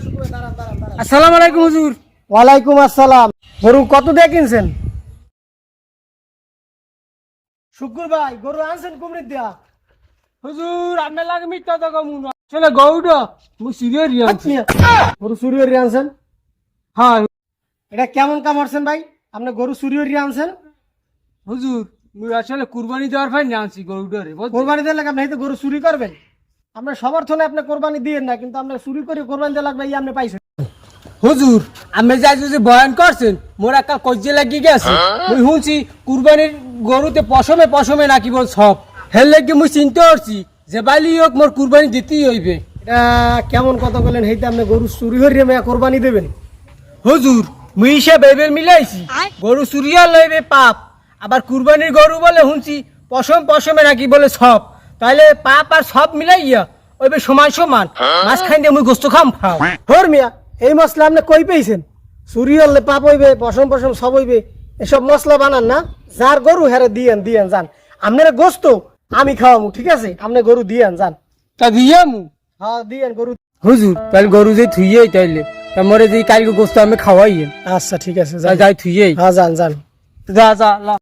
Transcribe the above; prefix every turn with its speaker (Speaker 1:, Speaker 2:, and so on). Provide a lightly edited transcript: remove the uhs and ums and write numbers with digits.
Speaker 1: আসসালামু আলাইকুম হুজুর।
Speaker 2: ওয়ালাইকুম আসসালাম। গরু কত দিয়ে কিনছেন? শুকুর ভাই গরু আনছেন কুমড়ি দিয়া?
Speaker 1: হুজুর আপনার লাগে মিথ্যা তো কমু না, চলে গৌড় মুই সিরিয়াস রিয়াছি।
Speaker 2: গরু চুরি হয়ে আনছেন?
Speaker 1: হ্যাঁ
Speaker 2: এটা কেমন কাম করছেন ভাই? আপনি গরু চুরি হয়ে আনছেন?
Speaker 1: হুজুর, মুই আসলে কুরবানি দেওয়ার ভাই আনছি গৌড়রে।
Speaker 2: কোরবানি দিয়ে লাগে আপনি তো গরু চুরি করবেন? আপনার সমর্থনে আপনি কোরবানি দিয়েন না, কিন্তু আপনি চুরি করে কোরবানি দিয়ে লাগবে এই আপনি পাইছেন।
Speaker 1: হুজুর আমি যাই যে বয়ান করছেন মোর একটা কজ্জে লাগি গেছে। মুই শুনছি কুরবানির গরুতে পশমে পশমে নাকি বল সব, হের লাগি মুই চিন্তা করছি যে বাইলি হোক মোর কুরবানি দিতেই হইবে।
Speaker 2: এটা কেমন কথা বলেন? হেইতে আপনি গরু চুরি হয়ে কোরবানি দেবেন?
Speaker 1: হুজুর মুই হিসাব এবার মিলাইছি, গরু চুরিয়া লইবে পাপ, আবার কুরবানির গরু বলে শুনছি পশম পশমে নাকি বলে সব, তাইলে পাপ আর সব মিলাইয়া ওইবে সমান সমান। মাছ খাই দিয়ে মুই গোস্ত খাম খাও।
Speaker 2: হর মিয়া, এই মশলা আপনি কই পেয়েছেন? চুরি হলে পাপ হইবে, পশম পশম সব হইবে, এসব মশলা বানান না। যার গরু হেরে দিয়েন দিয়েন যান। আপনারা গোস্ত আমি খাওয়ামু, ঠিক আছে? আপনি গরু দিয়েন যান।
Speaker 1: তা দিয়া মু
Speaker 2: হ্যাঁ দিয়েন গরু।
Speaker 1: হুজুর তাহলে গরু যে থুইয়ে তাইলে তা মরে যে কালকে গোস্ত আমি খাওয়াই
Speaker 2: আচ্ছা ঠিক আছে,
Speaker 1: যাই থুইয়ে।
Speaker 2: হ্যাঁ যান যান।
Speaker 1: যা যা লা।